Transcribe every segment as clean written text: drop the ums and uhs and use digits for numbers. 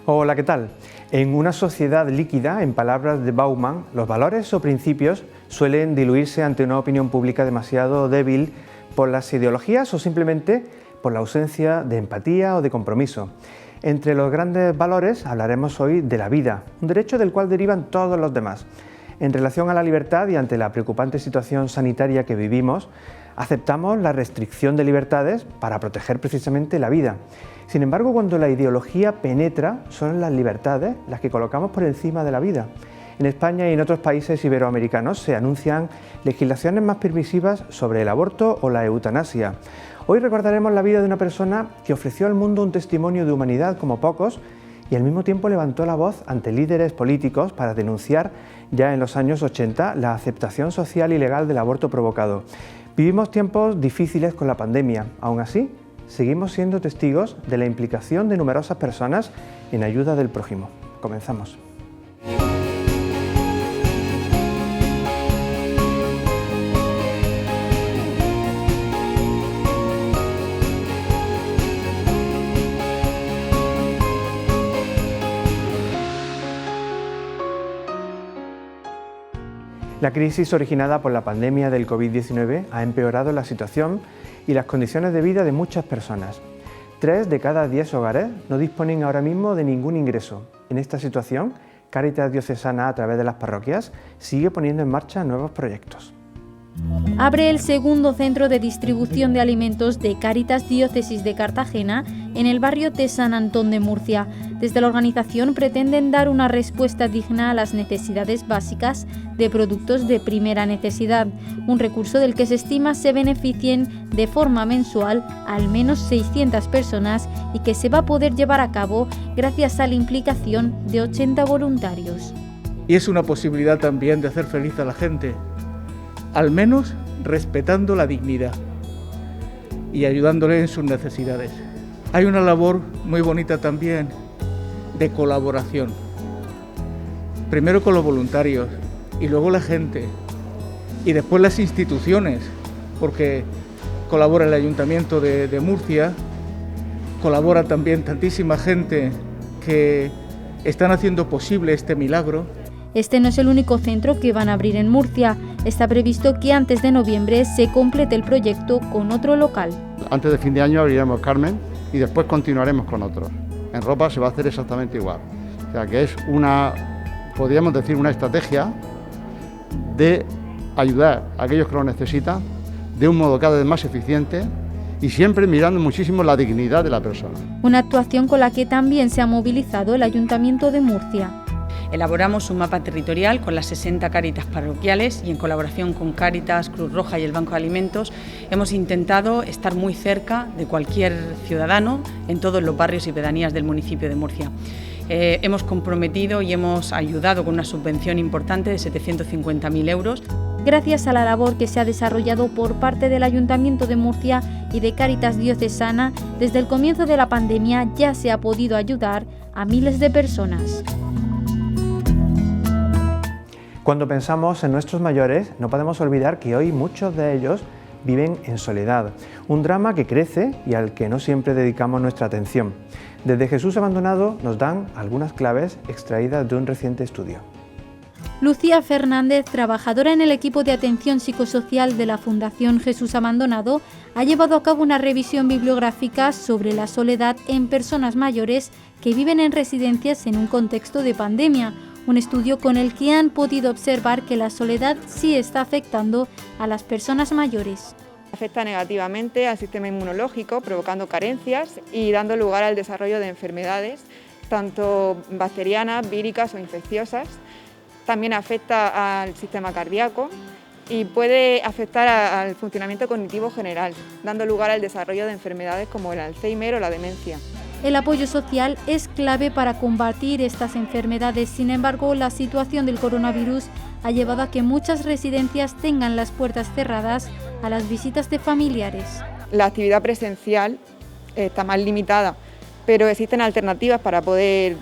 Hola, ¿qué tal? En una sociedad líquida, en palabras de Bauman, los valores o principios suelen diluirse ante una opinión pública demasiado débil por las ideologías o simplemente por la ausencia de empatía o de compromiso. Entre los grandes valores hablaremos hoy de la vida, un derecho del cual derivan todos los demás. En relación a la libertad y ante la preocupante situación sanitaria que vivimos, aceptamos la restricción de libertades para proteger precisamente la vida. Sin embargo, cuando la ideología penetra, son las libertades las que colocamos por encima de la vida. En España y en otros países iberoamericanos se anuncian legislaciones más permisivas sobre el aborto o la eutanasia. Hoy recordaremos la vida de una persona que ofreció al mundo un testimonio de humanidad como pocos y al mismo tiempo levantó la voz ante líderes políticos para denunciar ya en los años 80 la aceptación social y legal del aborto provocado. Vivimos tiempos difíciles con la pandemia, aún así seguimos siendo testigos de la implicación de numerosas personas en ayuda del prójimo. Comenzamos. La crisis originada por la pandemia del COVID-19 ha empeorado la situación y las condiciones de vida de muchas personas. 3 de cada 10 hogares no disponen ahora mismo de ningún ingreso. En esta situación, Cáritas Diocesana, a través de las parroquias, sigue poniendo en marcha nuevos proyectos. Abre el segundo centro de distribución de alimentos de Cáritas Diócesis de Cartagena en el barrio de San Antón de Murcia. Desde la organización pretenden dar una respuesta digna a las necesidades básicas de productos de primera necesidad, un recurso del que se estima se beneficien de forma mensual al menos 600 personas y que se va a poder llevar a cabo gracias a la implicación de 80 voluntarios. Y es una posibilidad también de hacer feliz a la gente, al menos respetando la dignidad y ayudándole en sus necesidades. Hay una labor muy bonita también de colaboración, primero con los voluntarios y luego la gente y después las instituciones, porque colabora el Ayuntamiento de Murcia, colabora también tantísima gente que están haciendo posible este milagro. Este no es el único centro que van a abrir en Murcia. Está previsto que antes de noviembre se complete el proyecto con otro local. Antes de fin de año abriremos Carmen y después continuaremos con otros. En ropa se va a hacer exactamente igual. O sea que es podríamos decir, una estrategia de ayudar a aquellos que lo necesitan de un modo cada vez más eficiente y siempre mirando muchísimo la dignidad de la persona. Una actuación con la que también se ha movilizado el Ayuntamiento de Murcia. Elaboramos un mapa territorial con las 60 Cáritas parroquiales y en colaboración con Cáritas, Cruz Roja y el Banco de Alimentos hemos intentado estar muy cerca de cualquier ciudadano en todos los barrios y pedanías del municipio de Murcia. Hemos comprometido y hemos ayudado con una subvención importante de 750.000 euros. Gracias a la labor que se ha desarrollado por parte del Ayuntamiento de Murcia y de Cáritas Diocesana, desde el comienzo de la pandemia ya se ha podido ayudar a miles de personas. Cuando pensamos en nuestros mayores, no podemos olvidar que hoy muchos de ellos viven en soledad, un drama que crece y al que no siempre dedicamos nuestra atención. Desde Jesús Abandonado nos dan algunas claves extraídas de un reciente estudio. Lucía Fernández, trabajadora en el equipo de atención psicosocial de la Fundación Jesús Abandonado, ha llevado a cabo una revisión bibliográfica sobre la soledad en personas mayores que viven en residencias en un contexto de pandemia. Un estudio con el que han podido observar que la soledad sí está afectando a las personas mayores. Afecta negativamente al sistema inmunológico, provocando carencias y dando lugar al desarrollo de enfermedades, tanto bacterianas, víricas o infecciosas. También afecta al sistema cardíaco y puede afectar al funcionamiento cognitivo general, dando lugar al desarrollo de enfermedades como el Alzheimer o la demencia. El apoyo social es clave para combatir estas enfermedades. Sin embargo, la situación del coronavirus ha llevado a que muchas residencias tengan las puertas cerradas a las visitas de familiares. La actividad presencial está más limitada, pero existen alternativas para poder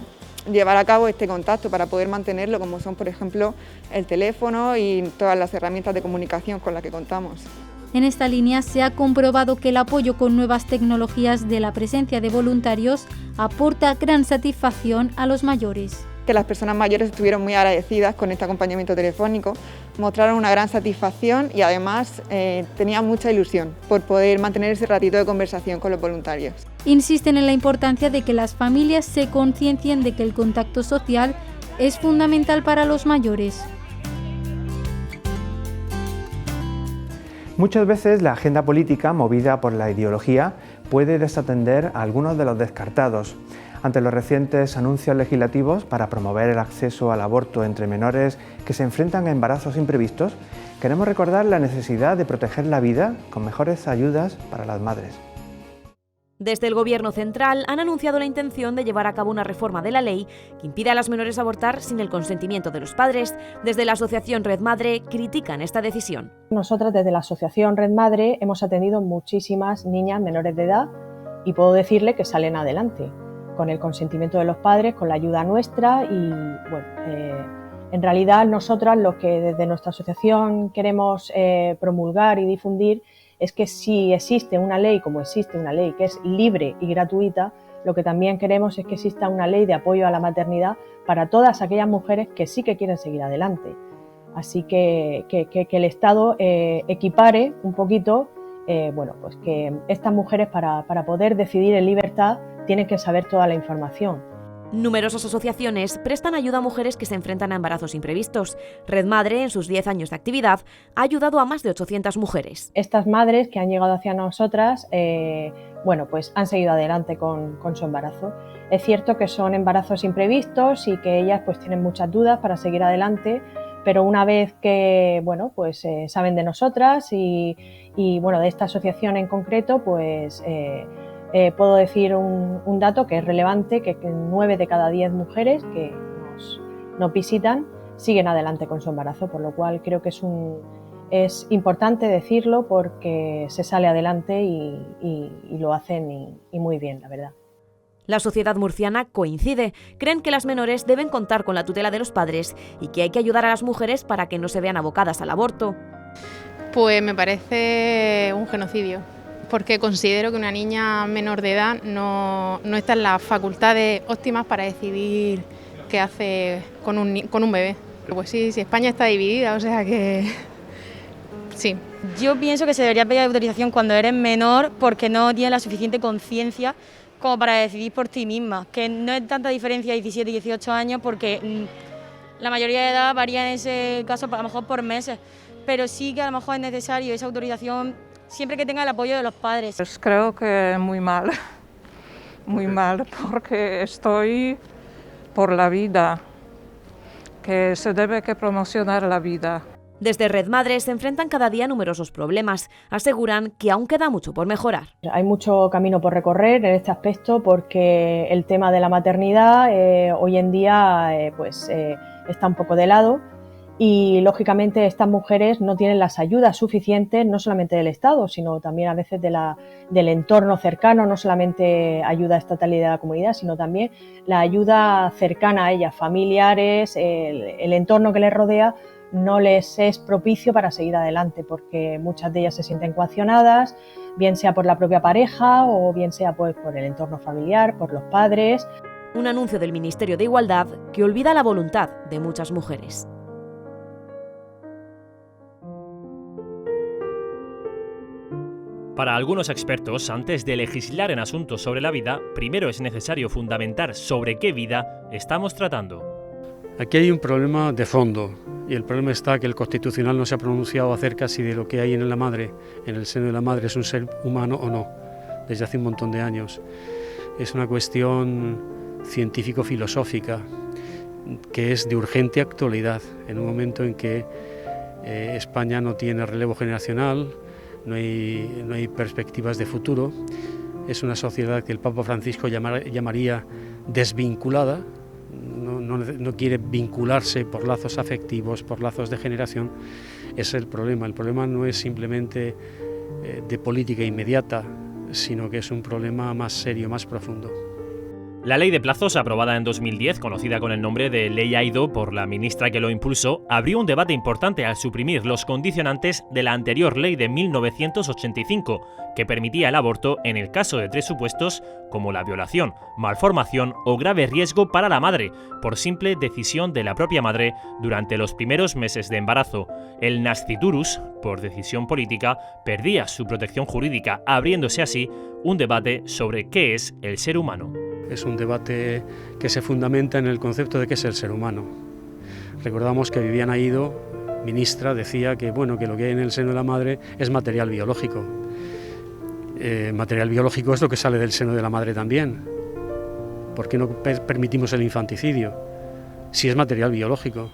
llevar a cabo este contacto, para poder mantenerlo, como son, por ejemplo, el teléfono y todas las herramientas de comunicación con las que contamos. En esta línea se ha comprobado que el apoyo con nuevas tecnologías de la presencia de voluntarios aporta gran satisfacción a los mayores. Que las personas mayores estuvieron muy agradecidas con este acompañamiento telefónico, mostraron una gran satisfacción y además tenían mucha ilusión por poder mantener ese ratito de conversación con los voluntarios. Insisten en la importancia de que las familias se conciencien de que el contacto social es fundamental para los mayores. Muchas veces la agenda política, movida por la ideología, puede desatender a algunos de los descartados. Ante los recientes anuncios legislativos para promover el acceso al aborto entre menores que se enfrentan a embarazos imprevistos, queremos recordar la necesidad de proteger la vida con mejores ayudas para las madres. Desde el Gobierno central han anunciado la intención de llevar a cabo una reforma de la ley que impide a las menores abortar sin el consentimiento de los padres. Desde la asociación Red Madre critican esta decisión. Nosotras desde la asociación Red Madre hemos atendido muchísimas niñas menores de edad y puedo decirle que salen adelante con el consentimiento de los padres, con la ayuda nuestra y bueno, en realidad nosotras lo que desde nuestra asociación queremos promulgar y difundir es que si existe una ley, como existe una ley que es libre y gratuita, lo que también queremos es que exista una ley de apoyo a la maternidad para todas aquellas mujeres que sí que quieren seguir adelante. Así que el Estado equipare un poquito, bueno, pues que estas mujeres para poder decidir en libertad tienen que saber toda la información. Numerosas asociaciones prestan ayuda a mujeres que se enfrentan a embarazos imprevistos. Red Madre, en sus 10 años de actividad, ha ayudado a más de 800 mujeres. Estas madres que han llegado hacia nosotras, bueno, pues han seguido adelante con su embarazo. Es cierto que son embarazos imprevistos y que ellas pues tienen muchas dudas para seguir adelante, pero una vez que, bueno, pues saben de nosotras y bueno, de esta asociación en concreto, pues puedo decir un dato que es relevante, que 9 de cada 10 mujeres que nos visitan siguen adelante con su embarazo, por lo cual creo que es importante decirlo porque se sale adelante y lo hacen y muy bien, la verdad. La sociedad murciana coincide. Creen que las menores deben contar con la tutela de los padres y que hay que ayudar a las mujeres para que no se vean abocadas al aborto. Pues me parece un genocidio, porque considero que una niña menor de edad no está en las facultades óptimas para decidir qué hace con un bebé. Pues sí, España está dividida, o sea que sí. Yo pienso que se debería pedir autorización cuando eres menor porque no tienes la suficiente conciencia como para decidir por ti misma, que no es tanta diferencia 17 y 18 años porque la mayoría de edad varía en ese caso a lo mejor por meses, pero sí que a lo mejor es necesario esa autorización siempre que tenga el apoyo de los padres. Pues creo que muy mal, porque estoy por la vida, que se debe que promocionar la vida. Desde Red Madre se enfrentan cada día numerosos problemas. Aseguran que aún queda mucho por mejorar. Hay mucho camino por recorrer en este aspecto porque el tema de la maternidad hoy en día está un poco de lado y lógicamente estas mujeres no tienen las ayudas suficientes, no solamente del Estado, sino también a veces del entorno cercano, no solamente ayuda estatal y de la comunidad, sino también la ayuda cercana a ellas, familiares, el entorno que les rodea, no les es propicio para seguir adelante porque muchas de ellas se sienten coaccionadas, bien sea por la propia pareja o bien sea pues, por el entorno familiar, por los padres. Un anuncio del Ministerio de Igualdad que olvida la voluntad de muchas mujeres. Para algunos expertos, antes de legislar en asuntos sobre la vida, primero es necesario fundamentar sobre qué vida estamos tratando. Aquí hay un problema de fondo y el problema está que el Constitucional no se ha pronunciado acerca si de lo que hay en la madre, en el seno de la madre, es un ser humano o no, desde hace un montón de años. Es una cuestión científico-filosófica que es de urgente actualidad en un momento en que España no tiene relevo generacional, no hay perspectivas de futuro. Es una sociedad que el Papa Francisco llamaría desvinculada. No quiere vincularse por lazos afectivos, por lazos de generación. Ese es el problema. El problema no es simplemente de política inmediata, sino que es un problema más serio, más profundo. La ley de plazos, aprobada en 2010, conocida con el nombre de Ley Aído por la ministra que lo impulsó, abrió un debate importante al suprimir los condicionantes de la anterior ley de 1985, que permitía el aborto en el caso de 3 supuestos como la violación, malformación o grave riesgo para la madre, por simple decisión de la propia madre durante los primeros meses de embarazo. El nasciturus, por decisión política, perdía su protección jurídica, abriéndose así un debate sobre qué es el ser humano. Es un debate que se fundamenta en el concepto de qué es el ser humano. Recordamos que Viviana Aído, ministra, decía que, bueno, que lo que hay en el seno de la madre es material biológico. Material biológico es lo que sale del seno de la madre también. ¿Por qué no permitimos el infanticidio? Si es material biológico.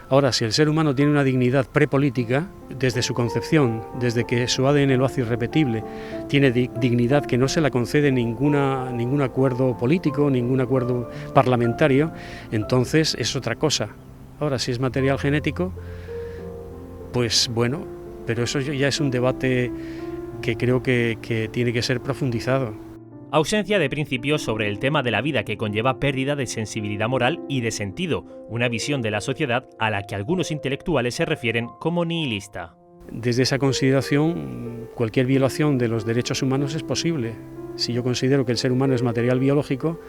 Ahora, si el ser humano tiene una dignidad prepolítica, desde su concepción, desde que su ADN lo hace irrepetible, tiene dignidad que no se la concede ningún acuerdo político, ningún acuerdo parlamentario, entonces es otra cosa. Ahora, si es material genético, pues bueno, pero eso ya es un debate que creo que tiene que ser profundizado. Ausencia de principios sobre el tema de la vida que conlleva pérdida de sensibilidad moral y de sentido, una visión de la sociedad a la que algunos intelectuales se refieren como nihilista. Desde esa consideración, cualquier violación de los derechos humanos es posible. Si yo considero que el ser humano es material biológico,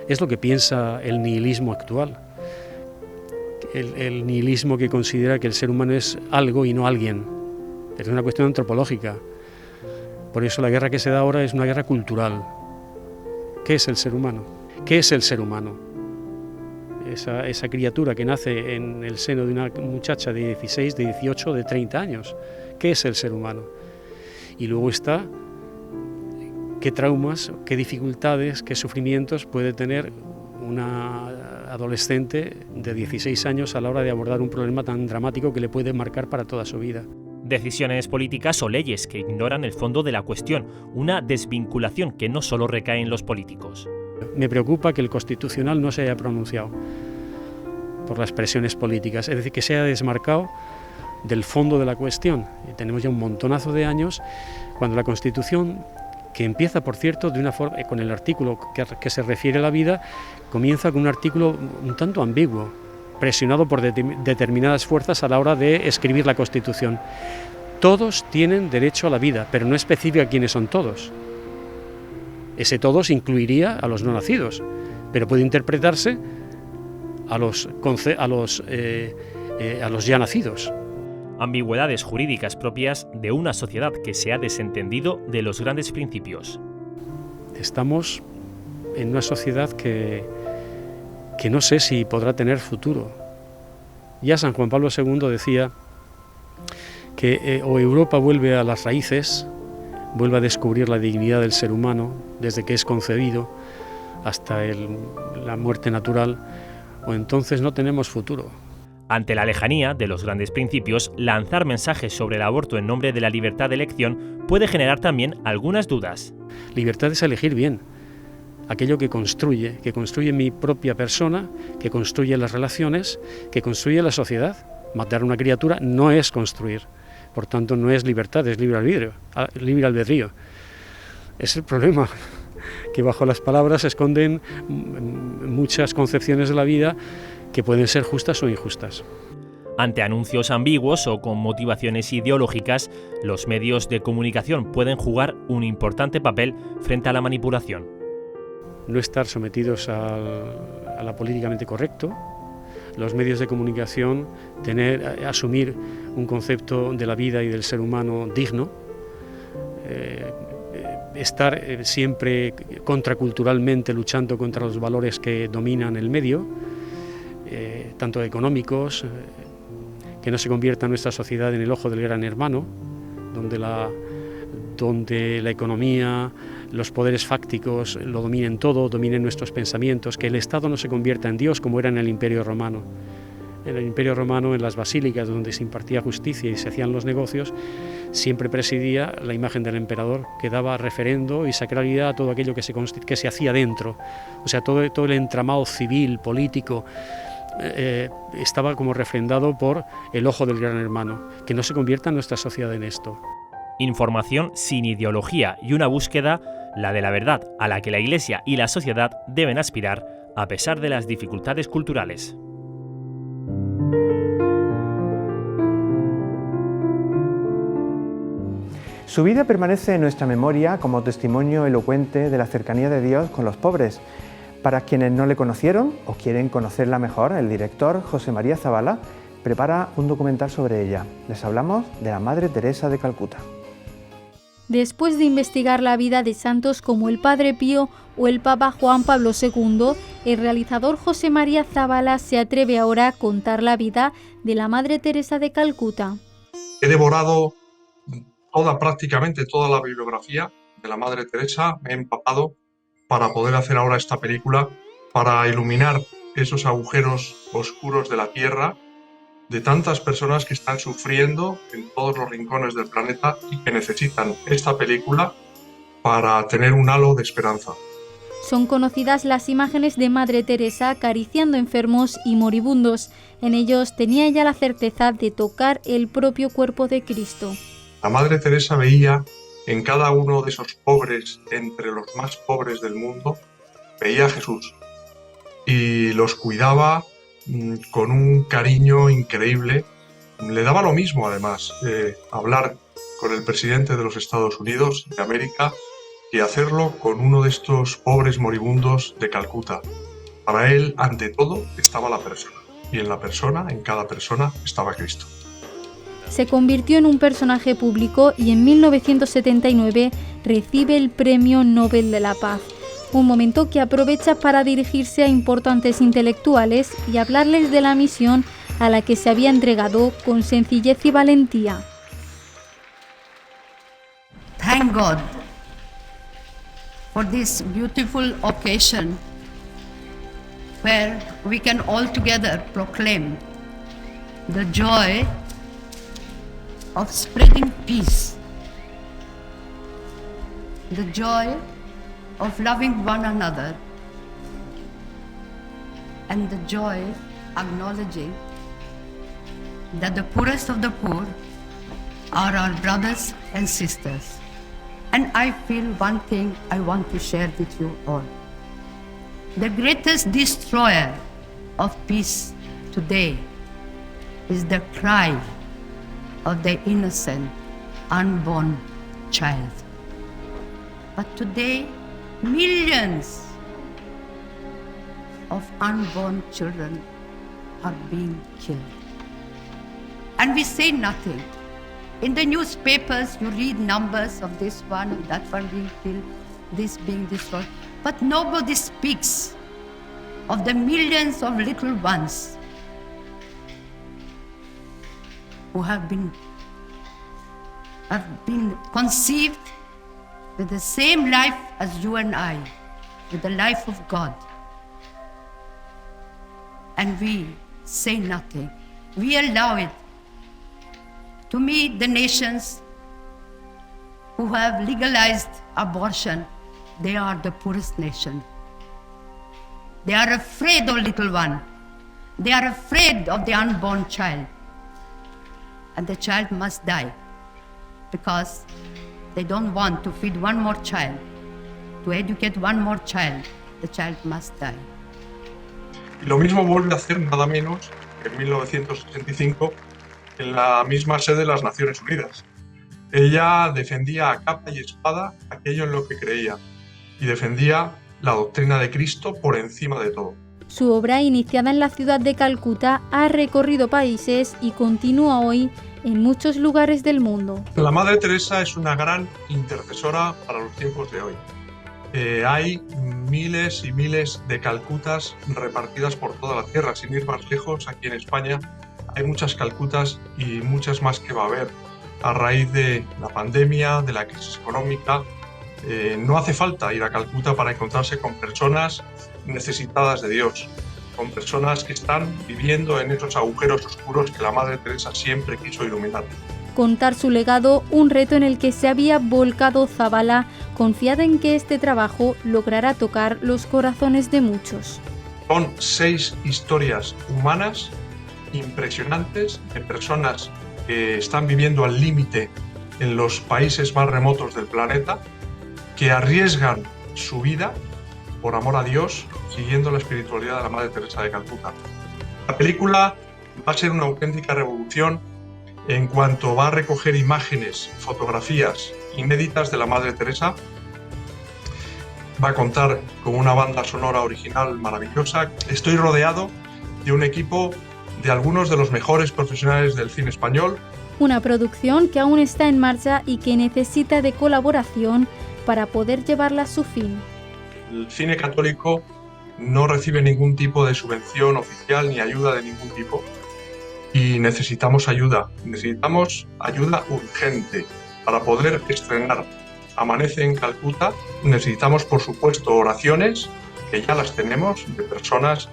es lo que piensa el nihilismo actual. El nihilismo que considera que el ser humano es algo y no alguien. Es una cuestión antropológica. Por eso la guerra que se da ahora es una guerra cultural. ¿Qué es el ser humano? ¿Qué es el ser humano? Esa criatura que nace en el seno de una muchacha de 16, de 18, de 30 años. ¿Qué es el ser humano? Y luego está qué traumas, qué dificultades, qué sufrimientos puede tener una adolescente de 16 años a la hora de abordar un problema tan dramático que le puede marcar para toda su vida. Decisiones políticas o leyes que ignoran el fondo de la cuestión, una desvinculación que no solo recae en los políticos. Me preocupa que el Constitucional no se haya pronunciado por las presiones políticas, es decir, que se haya desmarcado del fondo de la cuestión. Y tenemos ya un montonazo de años cuando la Constitución, que empieza, por cierto, de una forma, con el artículo que se refiere a la vida, comienza con un artículo un tanto ambiguo, presionado por determinadas fuerzas a la hora de escribir la Constitución. Todos tienen derecho a la vida, pero no especifica quiénes son todos. Ese todos incluiría a los no nacidos, pero puede interpretarse a los ya nacidos. Ambigüedades jurídicas propias de una sociedad que se ha desentendido de los grandes principios. Estamos en una sociedad que no sé si podrá tener futuro. Ya San Juan Pablo II decía que o Europa vuelve a las raíces, vuelve a descubrir la dignidad del ser humano desde que es concebido hasta la muerte natural, o entonces no tenemos futuro. Ante la lejanía de los grandes principios, lanzar mensajes sobre el aborto en nombre de la libertad de elección puede generar también algunas dudas. Libertad es elegir bien aquello que construye mi propia persona, que construye las relaciones, que construye la sociedad. Matar a una criatura no es construir, por tanto no es libertad, es libre albedrío. Es el problema, que bajo las palabras se esconden muchas concepciones de la vida que pueden ser justas o injustas. Ante anuncios ambiguos o con motivaciones ideológicas, los medios de comunicación pueden jugar un importante papel frente a la manipulación. No estar sometidos a la políticamente correcto, los medios de comunicación asumir un concepto de la vida y del ser humano digno, estar siempre contraculturalmente luchando contra los valores que dominan el medio, tanto económicos, que no se convierta nuestra sociedad en el ojo del gran hermano, donde la economía, los poderes fácticos lo dominen todo, dominen nuestros pensamientos, que el Estado no se convierta en Dios como era en el Imperio Romano. En el Imperio Romano, en las basílicas donde se impartía justicia y se hacían los negocios, siempre presidía la imagen del emperador, que daba referendo y sacralidad a todo aquello que se hacía dentro. O sea, todo el entramado civil, político, estaba como refrendado por el ojo del gran hermano. Que no se convierta nuestra sociedad en esto. Información sin ideología y una búsqueda la de la verdad a la que la Iglesia y la sociedad deben aspirar a pesar de las dificultades culturales. Su vida permanece en nuestra memoria como testimonio elocuente de la cercanía de Dios con los pobres. Para quienes no le conocieron o quieren conocerla mejor, el director José María Zabala prepara un documental sobre ella. Les hablamos de la Madre Teresa de Calcuta. Después de investigar la vida de santos como el Padre Pío o el Papa Juan Pablo II, el realizador José María Zabala se atreve ahora a contar la vida de la Madre Teresa de Calcuta. He devorado prácticamente toda la bibliografía de la Madre Teresa, me he empapado para poder hacer ahora esta película, para iluminar esos agujeros oscuros de la Tierra, de tantas personas que están sufriendo en todos los rincones del planeta y que necesitan esta película para tener un halo de esperanza. Son conocidas las imágenes de Madre Teresa acariciando enfermos y moribundos. En ellos tenía ella la certeza de tocar el propio cuerpo de Cristo. La Madre Teresa veía en cada uno de esos pobres, entre los más pobres del mundo, veía a Jesús y los cuidaba con un cariño increíble. Le daba lo mismo, además, hablar con el presidente de los Estados Unidos de América que hacerlo con uno de estos pobres moribundos de Calcuta. Para él, ante todo, estaba la persona, y en la persona, en cada persona, estaba Cristo. Se convirtió en un personaje público y en 1979 recibe el Premio Nobel de la Paz, un momento que aprovecha para dirigirse a importantes intelectuales y hablarles de la misión a la que se había entregado con sencillez y valentía. Thank God for this beautiful occasion where we can all together proclaim the joy of spreading peace, the joy of loving one another, and the joy acknowledging that the poorest of the poor are our brothers and sisters. And I feel one thing I want to share with you all. The greatest destroyer of peace today is the cry of the innocent, unborn child. But today, millions of unborn children are being killed. And we say nothing. In the newspapers, you read numbers of this one and that one being killed, this being destroyed. But nobody speaks of the millions of little ones who have been conceived with the same life as you and I, with the life of God. And we say nothing. We allow it. To me, the nations who have legalized abortion, they are the poorest nation. They are afraid of little one. They are afraid of the unborn child. And the child must die because they don't want to feed one more child, to educate one more child. The child must die. Y lo mismo vuelve a hacer nada menos que en 1965 en la misma sede de las Naciones Unidas. Ella defendía a capa y espada aquello en lo que creía y defendía la doctrina de Cristo por encima de todo. Su obra, iniciada en la ciudad de Calcuta, ha recorrido países y continúa hoy en muchos lugares del mundo. La Madre Teresa es una gran intercesora para los tiempos de hoy. Hay miles y miles de Calcutas repartidas por toda la tierra. Sin ir más lejos, aquí en España hay muchas Calcutas y muchas más que va a haber a raíz de la pandemia, de la crisis económica. No hace falta ir a Calcuta para encontrarse con personas necesitadas de Dios, con personas que están viviendo en esos agujeros oscuros que la Madre Teresa siempre quiso iluminar. Contar su legado, un reto en el que se había volcado Zabala, confiada en que este trabajo logrará tocar los corazones de muchos. Son 6 historias humanas impresionantes de personas que están viviendo al límite en los países más remotos del planeta que arriesgan su vida por amor a Dios, siguiendo la espiritualidad de la Madre Teresa de Calcuta. La película va a ser una auténtica revolución en cuanto va a recoger imágenes, fotografías inéditas de la Madre Teresa. Va a contar con una banda sonora original maravillosa. Estoy rodeado de un equipo de algunos de los mejores profesionales del cine español. Una producción que aún está en marcha y que necesita de colaboración para poder llevarla a su fin. El cine católico no recibe ningún tipo de subvención oficial ni ayuda de ningún tipo y necesitamos ayuda urgente para poder estrenar Amanece en Calcuta. Necesitamos, por supuesto, oraciones, que ya las tenemos, de personas,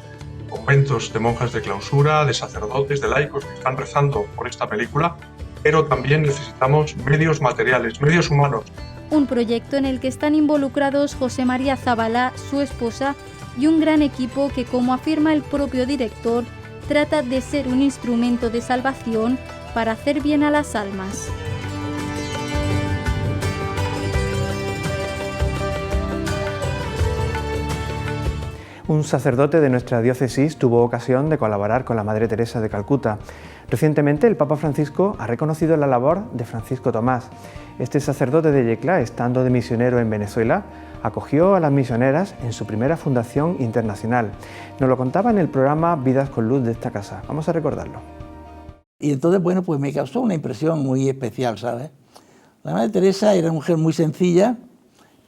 conventos de monjas de clausura, de sacerdotes, de laicos que están rezando por esta película, pero también necesitamos medios materiales, medios humanos. Un proyecto en el que están involucrados José María Zabala, su esposa, y un gran equipo que, como afirma el propio director, trata de ser un instrumento de salvación para hacer bien a las almas. Un sacerdote de nuestra diócesis tuvo ocasión de colaborar con la Madre Teresa de Calcuta. Recientemente el Papa Francisco ha reconocido la labor de Francisco Tomás. Este sacerdote de Yecla, estando de misionero en Venezuela, acogió a las misioneras en su primera fundación internacional. Nos lo contaba en el programa Vidas con Luz de esta casa. Vamos a recordarlo. Y entonces, bueno, pues me causó una impresión muy especial, ¿sabes? La Madre Teresa era una mujer muy sencilla,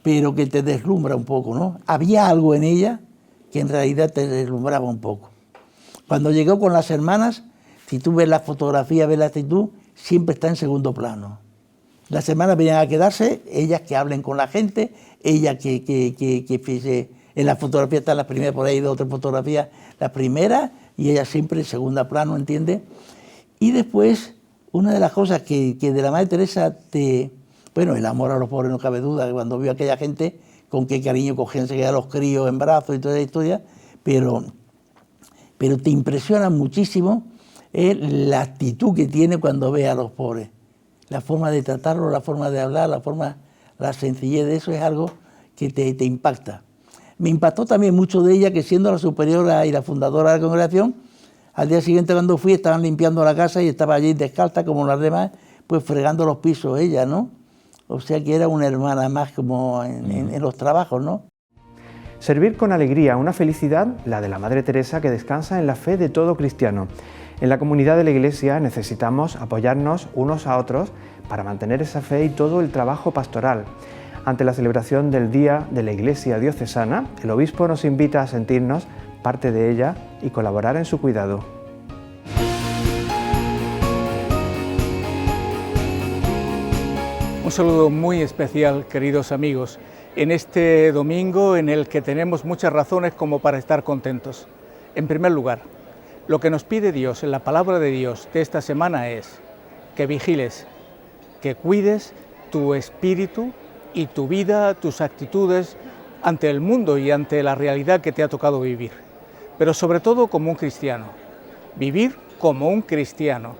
pero que te deslumbra un poco, ¿no? Había algo en ella que en realidad te deslumbraba un poco. Cuando llegó con las hermanas, si tú ves la fotografía, ves la actitud, siempre está en segundo plano. Las hermanas venían a quedarse, ellas que hablen con la gente, ellas que en la fotografía están las primeras, por ahí de otra fotografía, la primera, y ella siempre en segundo plano, ¿entiendes? Y después, una de las cosas que de la Madre Teresa bueno, el amor a los pobres no cabe duda, que cuando vio a aquella gente, con qué cariño cogían a los críos en brazos y toda la historia, pero te impresiona muchísimo la actitud que tiene cuando ve a los pobres. La forma de tratarlos, la forma de hablar, la sencillez de eso es algo que te impacta. Me impactó también mucho de ella que, siendo la superiora y la fundadora de la congregación, al día siguiente cuando fui estaban limpiando la casa y estaba allí descalza como las demás, pues fregando los pisos ella, ¿no? O sea que era una hermana más como en los trabajos, ¿no? Servir con alegría, una felicidad, la de la Madre Teresa, que descansa en la fe de todo cristiano. En la comunidad de la Iglesia necesitamos apoyarnos unos a otros para mantener esa fe y todo el trabajo pastoral. Ante la celebración del Día de la Iglesia Diocesana, el obispo nos invita a sentirnos parte de ella y colaborar en su cuidado. Un saludo muy especial, queridos amigos, en este domingo en el que tenemos muchas razones como para estar contentos. En primer lugar, lo que nos pide Dios en la palabra de Dios de esta semana es que vigiles, que cuides tu espíritu y tu vida, tus actitudes ante el mundo y ante la realidad que te ha tocado vivir, pero sobre todo como un cristiano. Vivir como un cristiano,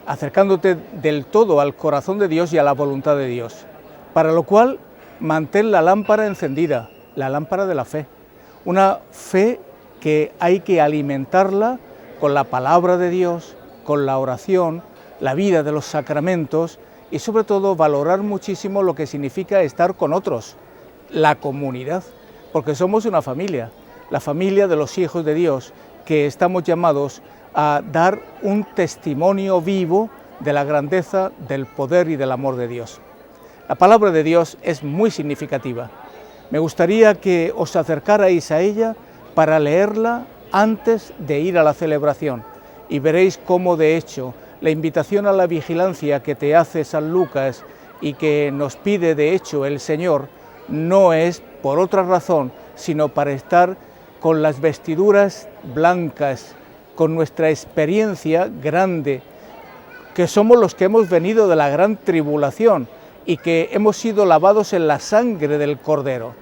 acercándote del todo al corazón de Dios y a la voluntad de Dios, para lo cual mantén la lámpara encendida, la lámpara de la fe, una fe que hay que alimentarla con la palabra de Dios, con la oración, la vida de los sacramentos y sobre todo valorar muchísimo lo que significa estar con otros, la comunidad, porque somos una familia, la familia de los hijos de Dios, que estamos llamados a dar un testimonio vivo de la grandeza, del poder y del amor de Dios. La palabra de Dios es muy significativa. Me gustaría que os acercarais a ella para leerla antes de ir a la celebración y veréis cómo, de hecho, la invitación a la vigilancia que te hace San Lucas y que nos pide, de hecho, el Señor, no es por otra razón, sino para estar con las vestiduras blancas, con nuestra experiencia grande, que somos los que hemos venido de la gran tribulación y que hemos sido lavados en la sangre del Cordero.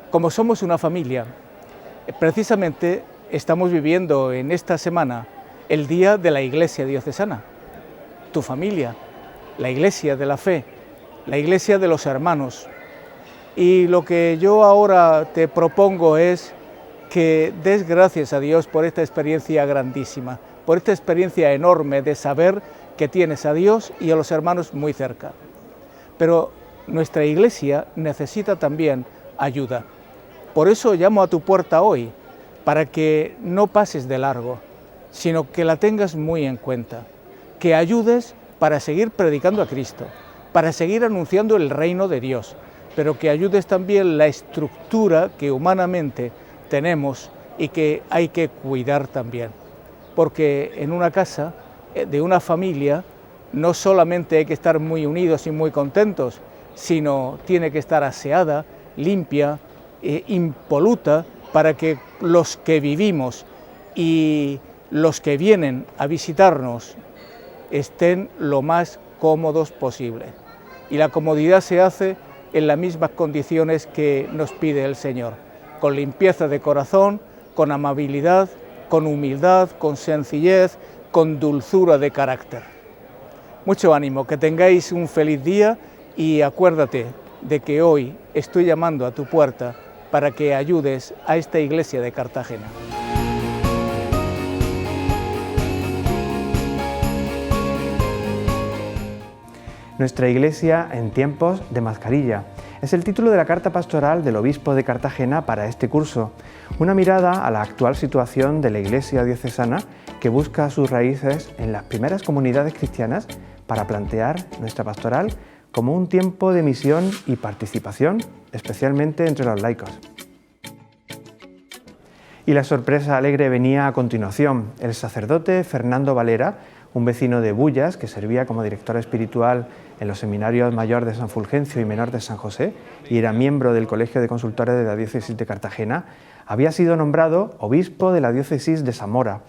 Como somos una familia, precisamente estamos viviendo en esta semana el Día de la Iglesia Diocesana. Tu familia, la Iglesia de la Fe, la Iglesia de los hermanos, Y lo que yo ahora te propongo es que des gracias a Dios por esta experiencia grandísima, por esta experiencia enorme de saber que tienes a Dios y a los hermanos muy cerca. Pero nuestra Iglesia necesita también ayuda. Por eso llamo a tu puerta hoy, para que no pases de largo, sino que la tengas muy en cuenta, que ayudes para seguir predicando a Cristo, para seguir anunciando el reino de Dios, pero que ayudes también la estructura que humanamente tenemos y que hay que cuidar también. Porque en una casa, de una familia, no solamente hay que estar muy unidos y muy contentos, sino tiene que estar aseada, limpia, impoluta, para que los que vivimos y los que vienen a visitarnos estén lo más cómodos posible. Y la comodidad se hace en las mismas condiciones que nos pide el Señor, con limpieza de corazón, con amabilidad, con humildad, con sencillez, con dulzura de carácter. Mucho ánimo, que tengáis un feliz día y acuérdate de que hoy estoy llamando a tu puerta para que ayudes a esta iglesia de Cartagena. Nuestra iglesia en tiempos de mascarilla. Es el título de la carta pastoral del obispo de Cartagena para este curso, una mirada a la actual situación de la iglesia diocesana que busca sus raíces en las primeras comunidades cristianas para plantear nuestra pastoral como un tiempo de misión y participación, especialmente entre los laicos. Y la sorpresa alegre venía a continuación. El sacerdote Fernando Valera, un vecino de Bullas que servía como director espiritual en los seminarios Mayor de San Fulgencio y Menor de San José y era miembro del Colegio de Consultores de la Diócesis de Cartagena, había sido nombrado obispo de la Diócesis de Zamora.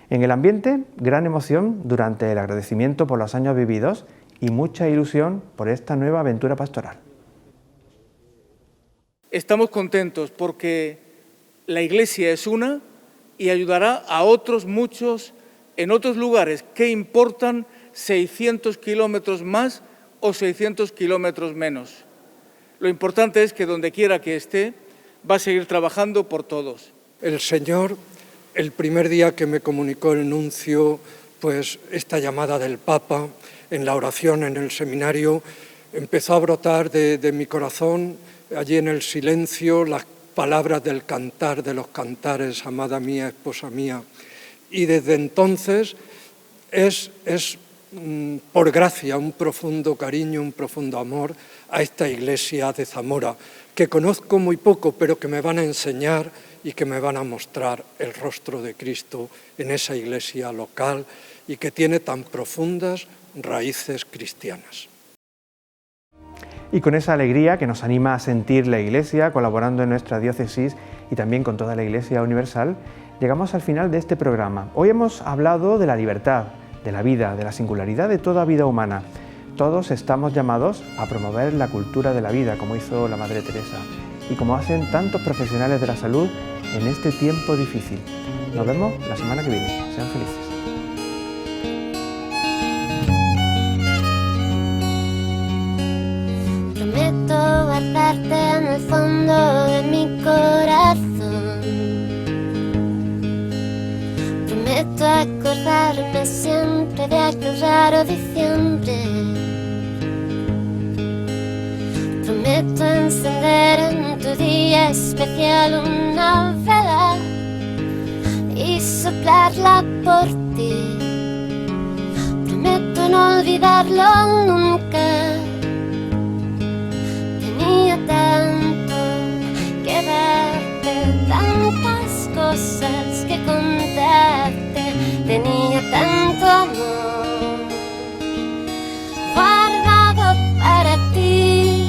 En el ambiente, gran emoción durante el agradecimiento por los años vividos y mucha ilusión por esta nueva aventura pastoral. Estamos contentos porque la Iglesia es una y ayudará a otros muchos en otros lugares que importan 600 kilómetros más o 600 kilómetros menos. Lo importante es que donde quiera que esté, va a seguir trabajando por todos. El Señor, el primer día que me comunicó el nuncio, pues esta llamada del Papa, en la oración, en el seminario, empezó a brotar de mi corazón, allí en el silencio, las palabras del cantar de los cantares, amada mía, esposa mía. Y desde entonces es por gracia un profundo cariño, un profundo amor a esta iglesia de Zamora, que conozco muy poco, pero que me van a enseñar y que me van a mostrar el rostro de Cristo en esa iglesia local y que tiene tan profundas raíces cristianas. Y con esa alegría que nos anima a sentir la Iglesia, colaborando en nuestra diócesis y también con toda la Iglesia universal, llegamos al final de este programa. Hoy hemos hablado de la libertad, de la vida, de la singularidad de toda vida humana. Todos estamos llamados a promover la cultura de la vida, como hizo la Madre Teresa, y como hacen tantos profesionales de la salud en este tiempo difícil. Nos vemos la semana que viene. Sean felices. Prometo guardarte en el fondo de mi corazón. Prometo acordarme siempre de aquel raro diciembre. Prometo encender en tu día especial una vela y soplarla por ti. Prometo no olvidarlo nunca. Tenía tanto que darte, tantas cosas que contarte, tenía tanto amor guardado para ti,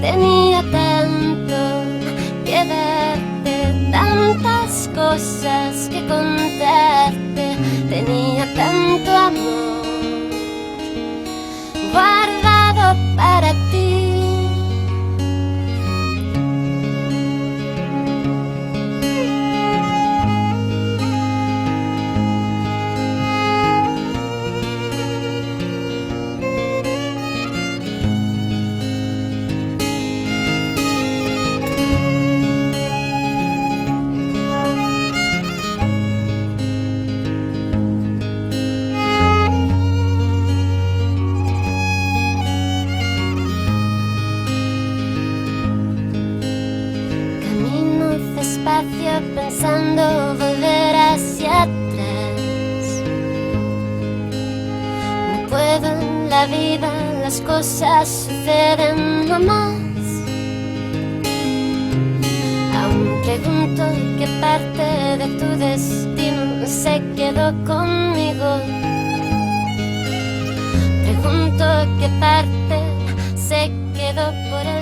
tenía tanto que darte, tantas cosas que contarte, tenía tanto amor guardado para ti. la vida las cosas suceden nomás. Aún pregunto qué parte de tu destino se quedó conmigo. Pregunto qué parte se quedó por el